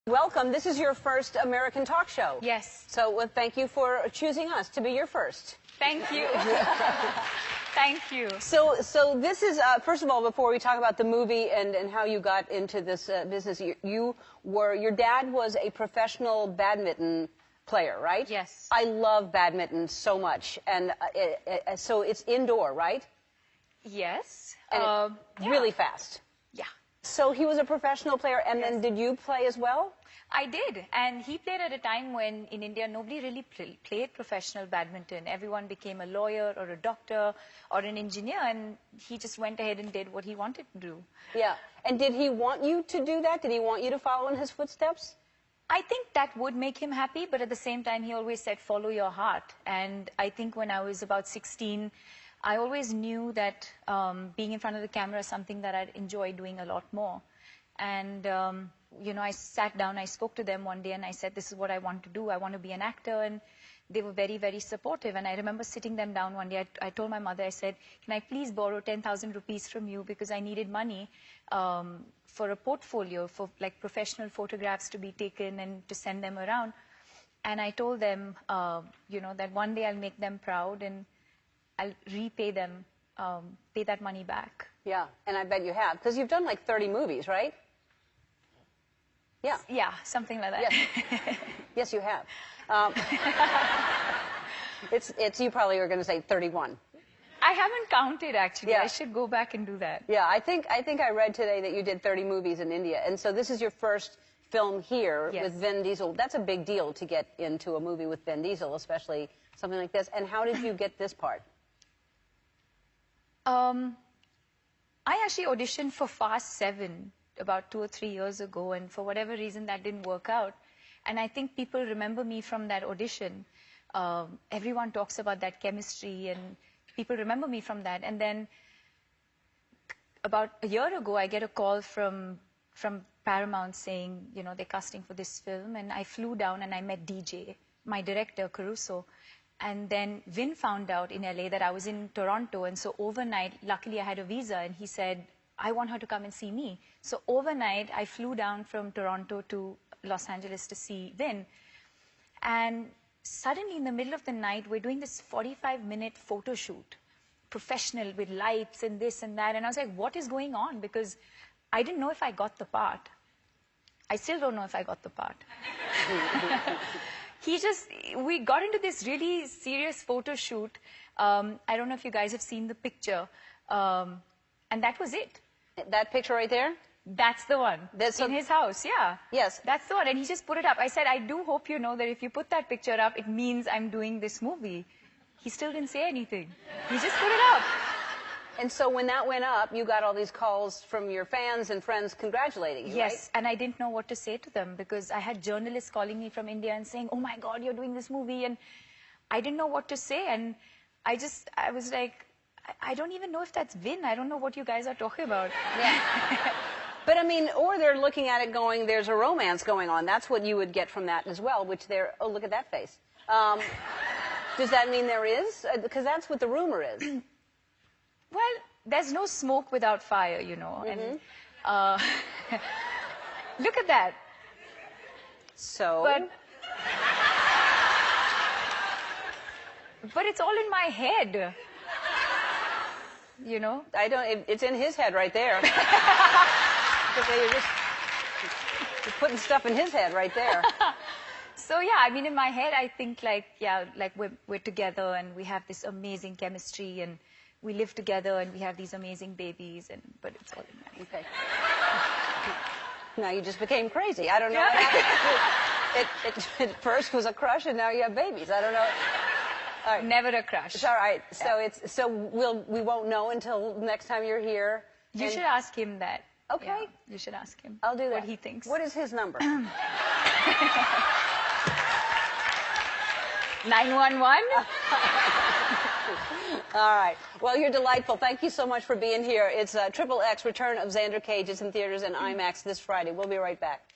Welcome. This is your first American talk show. Yes. So thank you for choosing us to be your first. Thank you. Thank you. So this is, first of all, before we talk about the movie and how you got into this business, your dad was a professional badminton player, right? Yes. I love badminton so much. And so it's indoor, right? Yes. And really fast. Yeah. So he was a professional player, and then did you play as well? I did, and he played at a time when in India nobody really played professional badminton. Everyone became a lawyer or a doctor or an engineer, and he just went ahead and did what he wanted to do. Yeah. And did he want you to do that? Did he want you to follow in his footsteps? I think that would make him happy, but at the same time, he always said, follow your heart. And I think when I was about 16, I always knew that being in front of the camera is something that I'd enjoy doing a lot more. And, you know, I sat down, I spoke to them one day, and I said, this is what I want to do. I want to be an actor. And they were very, very supportive. And I remember sitting them down one day. I told my mother, I said, can I please borrow 10,000 rupees from you? Because I needed money for a portfolio, for like professional photographs to be taken and to send them around. And I told them, you know, that one day I'll make them proud and I'll repay them, pay that money back. Yeah, and I bet you have, because you've done like 30 movies, right? Yeah. Yeah, something like that. Yes, yes you have. You probably are going to say 31. I haven't counted, actually. Yeah. I should go back and do that. Yeah, I think I read today that you did 30 movies in India, and so this is your first film here with Vin Diesel. That's a big deal to get into a movie with Vin Diesel, especially something like this. And how did you get this part? I actually auditioned for Fast 7 about 2 or 3 years ago, and for whatever reason that didn't work out. And I think people remember me from that audition. Everyone talks about that chemistry, and people remember me from that. And then about a year ago, I get a call from Paramount saying, you know, they're casting for this film. And I flew down and I met DJ, my director, Caruso. And then Vin found out in LA that I was in Toronto. And so overnight, luckily I had a visa, and he said, I want her to come and see me. So overnight, I flew down from Toronto to Los Angeles to see Vin. And suddenly, in the middle of the night, we're doing this 45-minute photo shoot, professional, with lights and this and that. And I was like, what is going on? Because I didn't know if I got the part. I still don't know if I got the part. We got into this really serious photo shoot. I don't know if you guys have seen the picture. And that was it. That picture right there? That's the one. In his house, yeah. Yes. That's the one. And he just put it up. I said, I do hope you know that if you put that picture up, it means I'm doing this movie. He still didn't say anything. He just put it up. And so when that went up, you got all these calls from your fans and friends congratulating you, Yes, right? and I didn't know what to say to them, because I had journalists calling me from India and saying, oh my God, you're doing this movie. And I didn't know what to say. And I was like, I don't even know if that's Vin. I don't know what you guys are talking about. Yeah. But I mean, or they're looking at it going, there's a romance going on. That's what you would get from that as well, which oh, look at that face. Does that mean there is? Because that's what the rumor is. Well, there's no smoke without fire, you know. And look at that. So? But it's all in my head. You know? It's in his head right there. You're putting stuff in his head right there. So yeah, I mean, in my head, I think like, yeah, like we're together and we have this amazing chemistry and we live together and we have these amazing babies, but it's all in my head. Okay. Now you just became crazy. I don't know what happened. It first was a crush and now you have babies. I don't know. All right. Never a crush. It's all right. So we won't know until next time you're here. You should ask him that. Okay. Yeah, you should ask him. I'll do that. What he thinks. What is his number? 911? All right. Well, you're delightful. Thank you so much for being here. It's XXX Return of Xander Cage. It's in theaters and IMAX this Friday. We'll be right back.